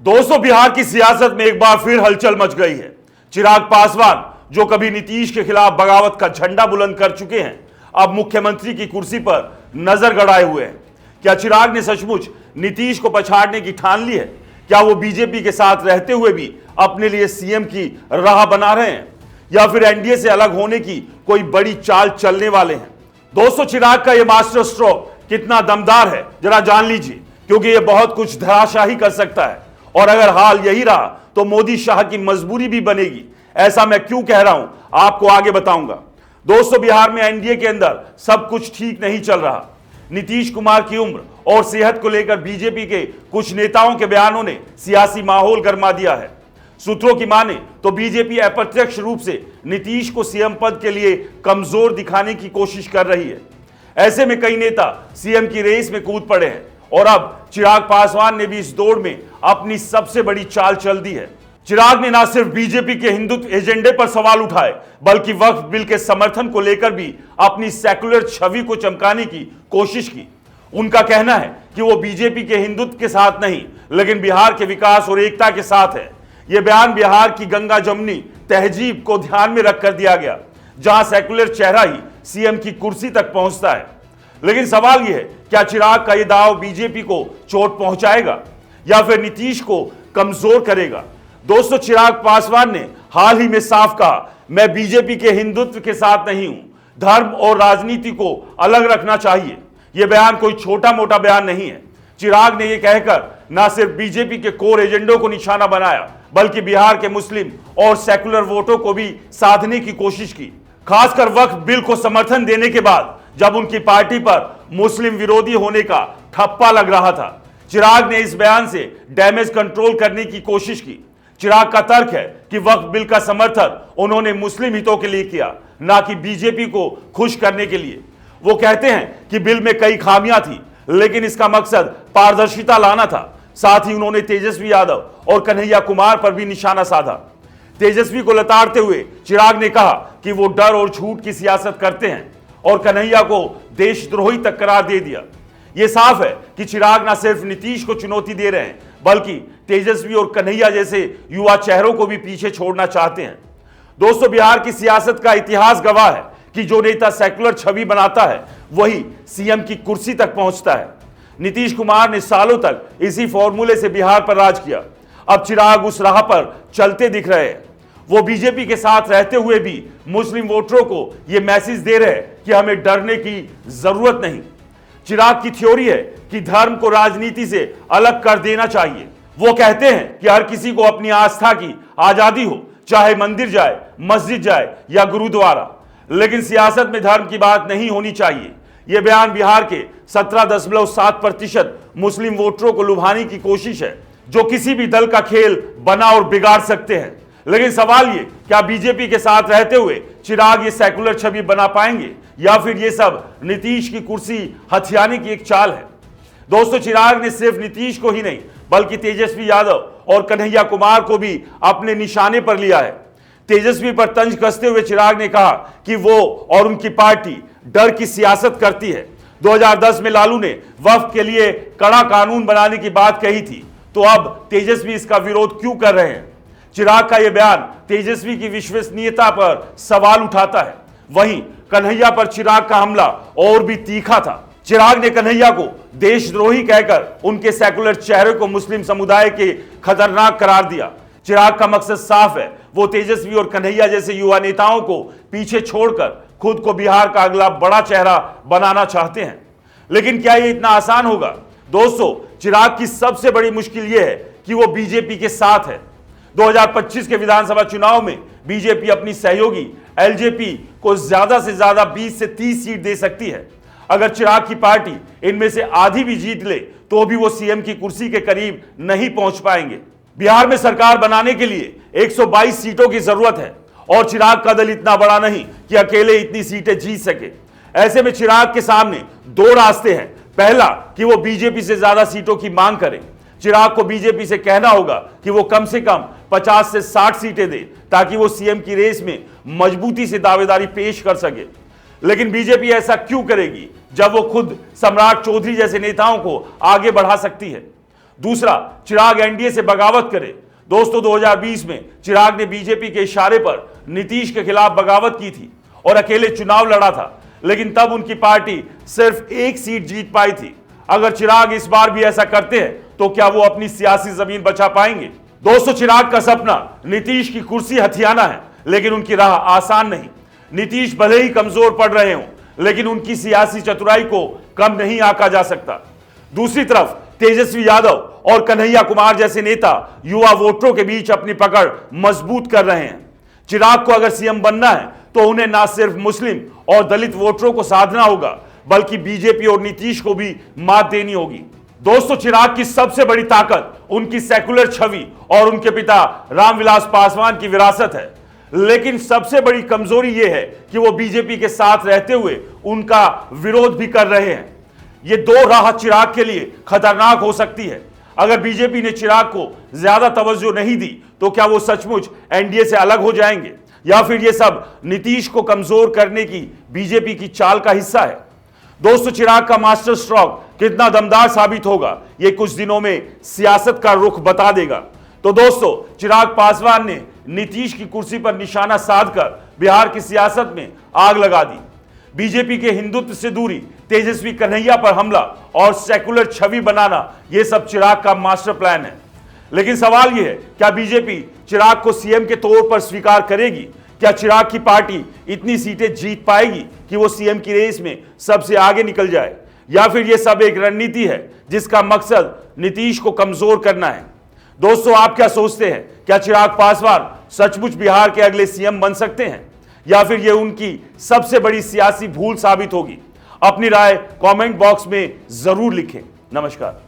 दोस्तों, बिहार की सियासत में एक बार फिर हलचल मच गई है। चिराग पासवान, जो कभी नीतीश के खिलाफ बगावत का झंडा बुलंद कर चुके हैं, अब मुख्यमंत्री की कुर्सी पर नजर गड़ाए हुए हैं। क्या चिराग ने सचमुच नीतीश को पछाड़ने की ठान ली है? क्या वो बीजेपी के साथ रहते हुए भी अपने लिए सीएम की राह बना रहे हैं, या फिर एनडीए से अलग होने की कोई बड़ी चाल चलने वाले हैं? दोस्तों, चिराग का यह मास्टर स्ट्रोक कितना दमदार है, जरा जान लीजिए, क्योंकि यह बहुत कुछ धराशाही कर सकता है। और अगर हाल यही रहा तो मोदी शाह की मजबूरी भी बनेगी। ऐसा मैं क्यों कह रहा हूं, आपको आगे बताऊंगा। दोस्तों, बिहार में एनडीए के अंदर सब कुछ ठीक नहीं चल रहा। नीतीश कुमार की उम्र और सेहत को लेकर बीजेपी के कुछ नेताओं के बयानों ने सियासी माहौल गरमा दिया है। सूत्रों की माने तो बीजेपी अप्रत्यक्ष रूप से नीतीश को सीएम पद के लिए कमजोर दिखाने की कोशिश कर रही है। ऐसे में कई नेता सीएम की रेस में कूद पड़े हैं और अब चिराग पासवान ने भी इस दौड़ में अपनी सबसे बड़ी चाल चल दी है। चिराग ने न सिर्फ बीजेपी के हिंदुत्व एजेंडे पर सवाल उठाए, बल्कि वक्फ बिल के समर्थन को लेकर भी अपनी सेकुलर छवि को चमकाने की कोशिश की। उनका कहना है कि वो बीजेपी के हिंदुत्व के साथ नहीं, लेकिन बिहार के विकास और एकता के साथ है। यह बयान बिहार की गंगा जमुनी तहजीब को ध्यान में रखकर दिया गया, जहां सेकुलर चेहरा ही सीएम की कुर्सी तक पहुंचता है। लेकिन सवाल यह है, क्या चिराग का यह दाव बीजेपी को चोट पहुंचाएगा या फिर नीतीश को कमजोर करेगा? दोस्तों, चिराग पासवान ने हाल ही में साफ कहा, मैं बीजेपी के हिंदुत्व के साथ नहीं हूं, धर्म और राजनीति को अलग रखना चाहिए। यह बयान कोई छोटा मोटा बयान नहीं है। चिराग ने यह कहकर न सिर्फ बीजेपी के कोर एजेंडों को निशाना बनाया, बल्कि बिहार के मुस्लिम और सेकुलर वोटों को भी साधने की कोशिश की। खासकर वक्फ बिल को समर्थन देने के बाद, जब उनकी पार्टी पर मुस्लिम विरोधी होने का ठप्पा लग रहा था। चिराग ने इस बयान से डैमेज कंट्रोल करने की कोशिश की। चिराग का तर्क है कि वक्फ बिल का समर्थन उन्होंने मुस्लिम हितों के लिए किया, ना कि बीजेपी को खुश करने के लिए। वो कहते हैं कि बिल में कई खामियां थी, लेकिन इसका मकसद पारदर्शिता लाना था। साथ ही उन्होंने तेजस्वी यादव और कन्हैया कुमार पर भी निशाना साधा। तेजस्वी को लताड़ते हुए चिराग ने कहा कि वो डर और झूठ की सियासत करते हैं, और कन्हैया को देशद्रोही तक करार दे दिया। यह साफ है कि चिराग न सिर्फ नीतीश को चुनौती दे रहे हैं, बल्कि तेजस्वी और कन्हैया जैसे युवा चेहरों को भी पीछे छोड़ना चाहते हैं। दोस्तों, बिहार की सियासत का इतिहास गवाह है कि जो नेता सेकुलर छवि बनाता है, वही सीएम की कुर्सी तक पहुंचता है। नीतीश कुमार ने सालों तक इसी फॉर्मूले से बिहार पर राज किया। अब चिराग उस राह पर चलते दिख रहे हैं। वो बीजेपी के साथ रहते हुए भी मुस्लिम वोटरों को यह मैसेज दे रहे हैं कि हमें डरने की जरूरत नहीं। चिराग की थ्योरी है कि धर्म को राजनीति से अलग कर देना चाहिए। वो कहते हैं कि हर किसी को अपनी आस्था की आजादी हो, चाहे मंदिर जाए, मस्जिद जाए या गुरुद्वारा, लेकिन सियासत में धर्म की बात नहीं होनी चाहिए। यह बयान बिहार के 17.7% मुस्लिम वोटरों को लुभाने की कोशिश है, जो किसी भी दल का खेल बना और बिगाड़ सकते हैं। लेकिन सवाल ये, क्या बीजेपी के साथ रहते हुए चिराग ये सेकुलर छवि बना पाएंगे, या फिर ये सब नीतीश की कुर्सी हथियाने की एक चाल है? दोस्तों, चिराग ने सिर्फ नीतीश को ही नहीं, बल्कि तेजस्वी यादव और कन्हैया कुमार को भी अपने निशाने पर लिया है। तेजस्वी पर तंज कसते हुए चिराग ने कहा कि वो और उनकी पार्टी डर की सियासत करती है। 2010 में लालू ने वक्फ के लिए कड़ा कानून बनाने की बात कही थी, तो अब तेजस्वी इसका विरोध क्यों कर रहे हैं? चिराग का यह बयान तेजस्वी की विश्वसनीयता पर सवाल उठाता है। वहीं कन्हैया पर चिराग का हमला और भी तीखा था। चिराग ने कन्हैया को देशद्रोही कहकर उनके सेकुलर चेहरे को मुस्लिम समुदाय के खतरनाक करार दिया। चिराग का मकसद साफ है, वो तेजस्वी और कन्हैया जैसे युवा नेताओं को पीछे छोड़कर खुद को बिहार का अगला बड़ा चेहरा बनाना चाहते हैं। लेकिन क्या यह इतना आसान होगा? दोस्तों, चिराग की सबसे बड़ी मुश्किल यह है कि वो बीजेपी के साथ है। 2025 के विधानसभा चुनाव में बीजेपी अपनी सहयोगी एलजेपी को ज्यादा से ज्यादा 20 से 30 सीट दे सकती है। अगर चिराग की पार्टी इनमें से आधी भी जीत ले, तो भी वो सीएम की कुर्सी के करीब नहीं पहुंच पाएंगे। बिहार में सरकार बनाने के लिए 122 सीटों की जरूरत है, और चिराग का दल इतना बड़ा नहीं कि अकेले इतनी सीटें जीत सके। ऐसे में चिराग के सामने दो रास्ते हैं। पहला, कि वो बीजेपी से ज्यादा सीटों की मांग करें। चिराग को बीजेपी से कहना होगा कि वो कम से कम 50 से 60 सीटें दे, ताकि वो सीएम की रेस में मजबूती से दावेदारी पेश कर सके। लेकिन बीजेपी ऐसा क्यों करेगी, जब वो खुद सम्राट चौधरी जैसे नेताओं को आगे बढ़ा सकती है? दूसरा, चिराग एनडीए से बगावत करे। दोस्तों, 2020 में चिराग ने बीजेपी के इशारे पर नीतीश के खिलाफ बगावत की थी और अकेले चुनाव लड़ा था, लेकिन तब उनकी पार्टी सिर्फ एक सीट जीत पाई थी। अगर चिराग इस बार भी ऐसा करते हैं तो क्या वो अपनी सियासी जमीन बचा पाएंगे? दोस्तों, चिराग का सपना नीतीश की कुर्सी हथियाना है, लेकिन उनकी राह आसान नहीं। नीतीश भले ही कमजोर पड़ रहे हों, लेकिन उनकी सियासी चतुराई को कम नहीं आंका जा सकता। दूसरी तरफ तेजस्वी यादव और कन्हैया कुमार जैसे नेता युवा वोटरों के बीच अपनी पकड़ मजबूत कर रहे हैं। चिराग को अगर सीएम बनना है तो उन्हें ना सिर्फ मुस्लिम और दलित वोटरों को साधना होगा, बल्कि बीजेपी और नीतीश को भी मात देनी होगी। दोस्तों, चिराग की सबसे बड़ी ताकत उनकी सेकुलर छवि और उनके पिता रामविलास पासवान की विरासत है, लेकिन सबसे बड़ी कमजोरी यह है कि वो बीजेपी के साथ रहते हुए उनका विरोध भी कर रहे हैं। ये दो राह चिराग के लिए खतरनाक हो सकती है। अगर बीजेपी ने चिराग को ज्यादा तवज्जो नहीं दी तो क्या वो सचमुच एनडीए से अलग हो जाएंगे, या फिर ये सब नीतीश को कमजोर करने की बीजेपी की चाल का हिस्सा है? दोस्तों, चिराग का मास्टर स्ट्रोक कितना दमदार साबित होगा, ये कुछ दिनों में सियासत का रुख बता देगा। तो दोस्तों, चिराग पासवान ने नीतीश की कुर्सी पर निशाना साधकर बिहार की सियासत में आग लगा दी। बीजेपी के हिंदुत्व से दूरी, तेजस्वी कन्हैया पर हमला और सेकुलर छवि बनाना, यह सब चिराग का मास्टर प्लान है। लेकिन सवाल यह है, क्या बीजेपी चिराग को सीएम के तौर पर स्वीकार करेगी? क्या चिराग की पार्टी इतनी सीटें जीत पाएगी कि वो सीएम की रेस में सबसे आगे निकल जाए, या फिर यह सब एक रणनीति है जिसका मकसद नीतीश को कमजोर करना है? दोस्तों, आप क्या सोचते हैं? क्या चिराग पासवान सचमुच बिहार के अगले सीएम बन सकते हैं, या फिर यह उनकी सबसे बड़ी सियासी भूल साबित होगी? अपनी राय कमेंट बॉक्स में जरूर लिखें। नमस्कार।